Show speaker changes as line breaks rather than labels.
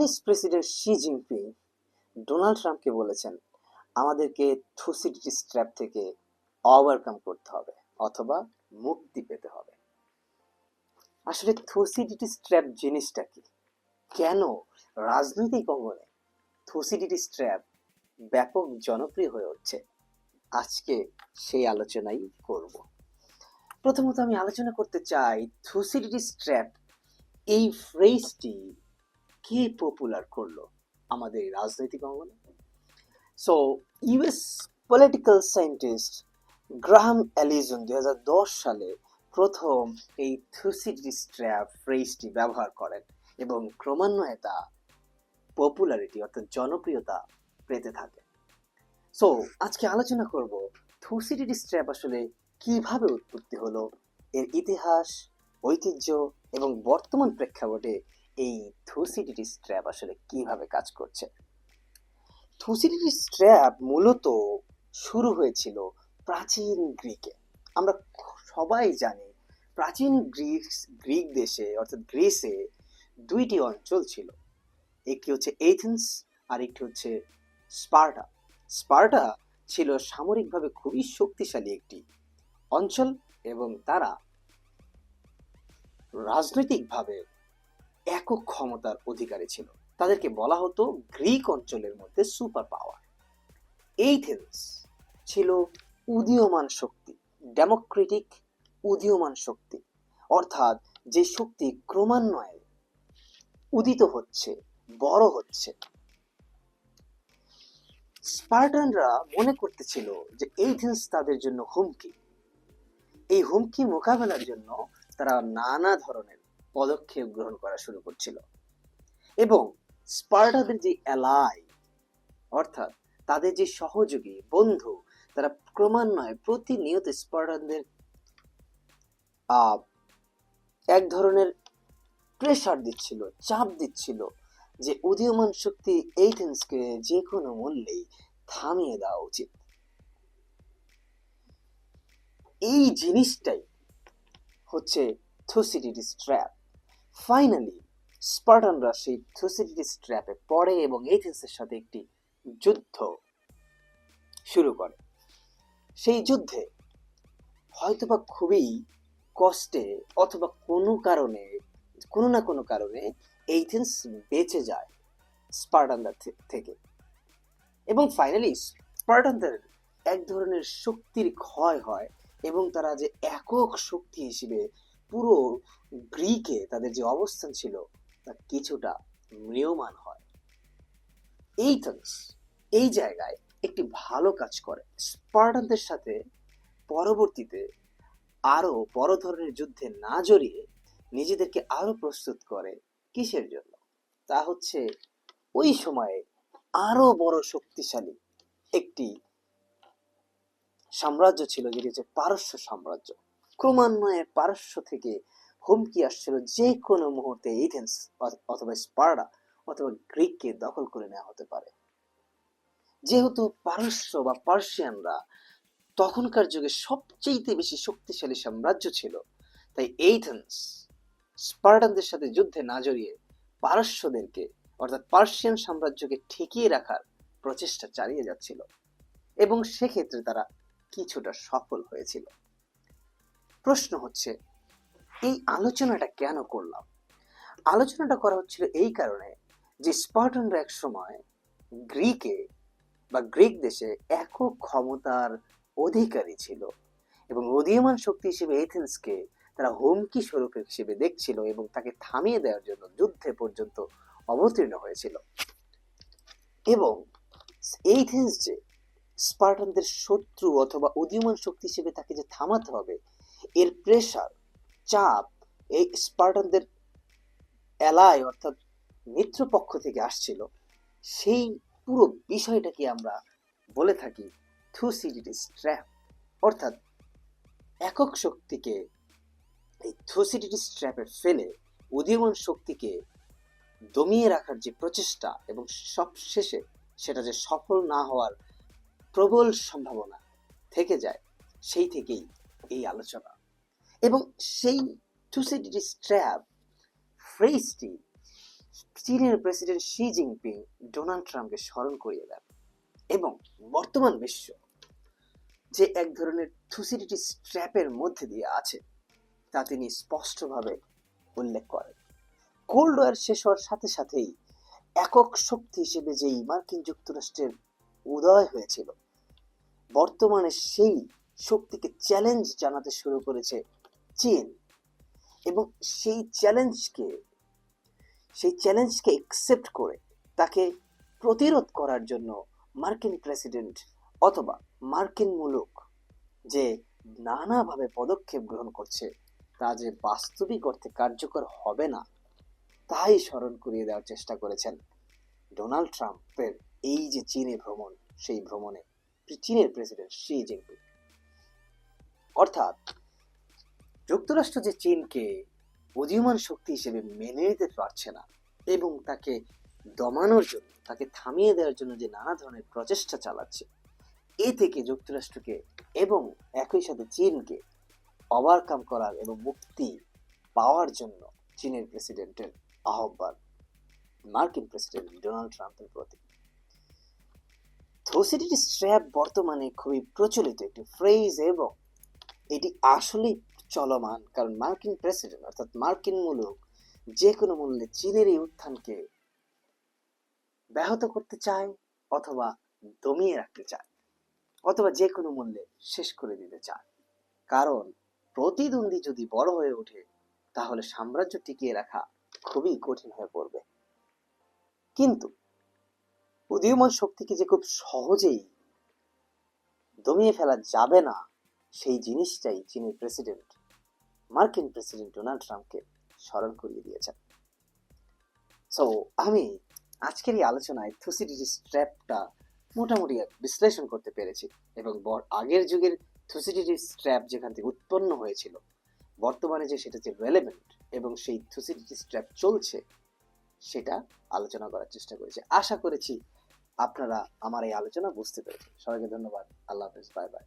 Chinese president Xi Jinping Donald ট্রাম্পকে বলেছেন আমাদেরকে থুসিডিটিস ট্র্যাপ থেকে ওভারকাম করতে হবে অথবা মুক্তি পেতে হবে। আসলে থুসিডিটিস ট্র্যাপ জিনিসটা কি, কেন রাজনৈতিক অঙ্গনে থুসিডিটিস ট্র্যাপ ব্যাপক জনপ্রিয় হয়ে উঠছে, আজকে সেই আলোচনাই করব। প্রথমত আমি আলোচনা করতে চাই থুসিডিটিস ট্র্যাপ এই ফ্রেজটি কে পপুলার করলো আমাদের রাজনৈতিক অঙ্গনে। So US political scientist Graham Allison 2010 সালে প্রথম এই থুসিডিটিস ট্র্যাপ ফ্রেজটি ব্যবহার করেন এবং ক্রমান্বয়ে তা পপুলারিটি অর্থাৎ জনপ্রিয়তা পেতে থাকে। সো আজকে আলোচনা করব থুসিডিটিস ট্র্যাপ আসলে কিভাবে উৎপত্তি হলো, এর ইতিহাস, ঐতিহ্য এবং বর্তমান প্রেক্ষাপটে এই থুসিডিটিস ট্র্যাপ আসলে কিভাবে কাজ করছে। থুসিডিটিস ট্র্যাপ মূলত শুরু হয়েছিল প্রাচীন গ্রিকে। আমরা সবাই জানি প্রাচীন গ্রিক দেশে অর্থাৎ গ্রিসে দুইটি অঞ্চল ছিল, একটি হচ্ছে এথেন্স আর একটি হচ্ছে স্পার্টা। স্পার্টা ছিল সামরিকভাবে খুবই শক্তিশালী একটি অঞ্চল এবং তারা রাজনৈতিকভাবে একক ক্ষমতার অধিকারী ছিল। তাদেরকে বলা হতো গ্রিক অঞ্চলের মধ্যে সুপার পাওয়ার। এথেন্স ছিল উদীয়মান শক্তি, ডেমোক্রেটিক উদীয়মান শক্তি, অর্থাৎ যে শক্তি ক্রমান্বয়ে উদিত হচ্ছে, বড় হচ্ছে। স্পার্টানরা মনে করতেছিল যে এথেন্স তাদের জন্য হুমকি। এই হুমকি মোকাবেলার জন্য তারা নানা ধরনের পদক্ষেপ গ্রহণ করা শুরু করছিল এবং স্পার্টাদের যে অ্যালাই অর্থাৎ তাদের যে সহযোগী বন্ধু, তারা ক্রমান্বয়ে প্রতিনিয়ত স্পার্টানদের এক ধরনের প্রেসার দিচ্ছিল, চাপ দিচ্ছিল যে উদীয়মান শক্তি এথেন্সকে যে কোনো মূল্যেই থামিয়ে দেওয়া উচিত। এই জিনিসটাই হচ্ছে থুসিডিটিস ট্র্যাপ। ফাইনালি স্পার্টানরা সেই থুসিডিটিস ট্র্যাপে পড়ে এবং এথেন্সের সাথে একটি যুদ্ধ শুরু করে। সেই যুদ্ধে হয়তোবা খুবই কষ্টে অথবা কোনো না কোনো কারণে এথেন্স বেঁচে যায় স্পার্টানদের থেকে এবং ফাইনালি স্পার্টানদের এক ধরনের শক্তির ক্ষয় হয় এবং তারা যে একক শক্তি হিসেবে পুরো গ্রিকে তাদের যে অবস্থান ছিল তা কিছুটা ম্রিয়মাণ হয়। এথেন্স এই জায়গায় একটি ভালো কাজ করে, স্পার্টানদের সাথে পরবর্তীতে আরো বড় ধরনের যুদ্ধে না জড়িয়ে নিজেদেরকে আরো প্রস্তুত করে। কিসের জন্য? তা হচ্ছে ওই সময়ে আরো বড় শক্তিশালী একটি সাম্রাজ্য ছিল যেটি হচ্ছে পারস্য সাম্রাজ্য। ক্রমান্বয়ে পারস্য থেকে হুমকি আসছিল যে কোনো মুহূর্তে এথেন্স অথবা স্পার্টা অথবা গ্রিককে দখল করে নেওয়া হতে পারে। যেহেতু পারস্য বা পার্সিয়ানরা তখনকার যুগে সবচেয়ে বেশি শক্তিশালী সাম্রাজ্য ছিল, তাই এথেন্স স্পার্টানদের সাথে যুদ্ধে না জড়িয়ে পারস্যদেরকে অর্থাৎ পার্সিয়ান সাম্রাজ্যকে ঠেকিয়ে রাখার প্রচেষ্টা চালিয়ে যাচ্ছিল এবং সেক্ষেত্রে তারা কিছুটা সফল হয়েছিল। প্রশ্ন হচ্ছে এই আলোচনাটা কেন করলাম? আলোচনাটা করা হচ্ছিল এই কারণে যে স্পার্টানরা এক সময় গ্রিকে বা গ্রিক দেশে একক ক্ষমতার অধিকারী ছিল এবং উদীয়মান শক্তি হিসেবে এথেন্সকে তারা হুমকি স্বরূপ হিসেবে দেখছিল এবং তাকে থামিয়ে দেওয়ার জন্য যুদ্ধে পর্যন্ত অবতীর্ণ হয়েছিল। এবং এথেন্স যে স্পার্টানদের শত্রু অথবা উদীয়মান শক্তি হিসেবে তাকে যে থামাতে হবে, এর প্রেসার, চাপ এই স্পার্টানদের অ্যালাই অর্থাৎ মিত্রপক্ষ থেকে আসছিল। সেই পুরো বিষয়টাকে আমরা বলে থাকি থুসিডিটিস ট্র্যাপ। অর্থাৎ একক শক্তিকে এই থুসিডিটিস ট্র্যাপে ফেলে উদীয়মান শক্তিকে দমিয়ে রাখার যে প্রচেষ্টা এবং সব শেষে সেটা যে সফল না হওয়ার প্রবল সম্ভাবনা থেকে যায়, সেই থেকেই এই আলোচনা। এবং সেই থুসিডিটিস ট্র্যাপ ফ্রেজটি চীনের প্রেসিডেন্ট শি জিনপিং ডোনাল্ড ট্রাম্পকে স্মরণ করিয়ে দেন এবং বর্তমান বিশ্ব যে এক ধরনের থুসিডিটি স্ট্র্যাপের মধ্যে দিয়ে আছে তা তিনি স্পষ্টভাবে উল্লেখ করেন। কোল্ড ওয়ার শেষ হওয়ার সাথে সাথেই একক শক্তি হিসেবে যেই মার্কিন যুক্তরাষ্ট্রের উদয় হয়েছিল, বর্তমানে সেই শক্তিকে চ্যালেঞ্জ জানাতে শুরু করেছে চীন এবং সেই চ্যালেঞ্জকে একসেপ্ট করে তাকে প্রতিরোধ করার জন্য মার্কিন প্রেসিডেন্ট অথবা মার্কিন মুলুক যে নানাভাবে পদক্ষেপ গ্রহণ করছে তা যে বাস্তবিক অর্থে কার্যকর হবে না তাই স্মরণ করিয়ে দেওয়ার চেষ্টা করেছেন ডোনাল্ড ট্রাম্পের এই যে চীনে ভ্রমণ, সেই ভ্রমণে চীনের প্রেসিডেন্ট শি জিনপিং। অর্থাৎ যুক্তরাষ্ট্র যে চীনকে উদীয়মান শক্তি হিসেবে মেনে নিতে পারছে না এবং তাকে দমানোর জন্য, তাকে থামিয়ে দেওয়ার জন্য যে নানা ধরনের প্রচেষ্টা চালাচ্ছে, এ থেকে যুক্তরাষ্ট্রকে এবং একই সাথে চীনকে ওভারকাম করার এবং মুক্তি পাওয়ার জন্য চীনের প্রেসিডেন্টের আহ্বান মার্কিন প্রেসিডেন্ট ডোনাল্ড ট্রাম্পের প্রতি। থ্রোসিডিটি স্ট্র্যাপ বর্তমানে খুবই প্রচলিত একটি ফ্রেজ এবং এটি আসলেই চলমান, কারণ মার্কিন প্রেসিডেন্ট অর্থাৎ মার্কিন মুলুক যে কোনো মূল্যে চীনের এই উত্থানকে ব্যাহত করতে চায় অথবা দমিয়ে রাখতে চায় অথবা যে কোনো মূল্যে শেষ করে দিতে চায়। কারণ প্রতিদ্বন্দ্বী যদি বড় হয়ে ওঠে তাহলে সাম্রাজ্য টিকিয়ে রাখা খুবই কঠিন হয়ে পড়বে। কিন্তু উদীয়মান শক্তিকে যে খুব সহজেই দমিয়ে ফেলা যাবে না, সেই জিনিসটাই চীনের প্রেসিডেন্ট মার্কিন প্রেসিডেন্ট ডোনাল্ড ট্রাম্পকে স্মরণ করিয়ে দিয়েছেন। সো আমি আজকের এই আলোচনায় থুসিডিটি স্ট্র্যাপটা মোটামুটি বিশ্লেষণ করতে পেরেছি এবং আগের যুগের থুসিডিটি স্ট্র্যাপ যেখান থেকে উৎপন্ন হয়েছিল, বর্তমানে যে সেটা যে রেলেভেন্ট এবং সেই থুসিডিটি স্ট্র্যাপ চলছে সেটা আলোচনা করার চেষ্টা করেছি। আশা করেছি আপনারা আমার এই আলোচনা বুঝতে পেরেছেন। সবাইকে ধন্যবাদ। আল্লাহ হাফেজ। Bye bye.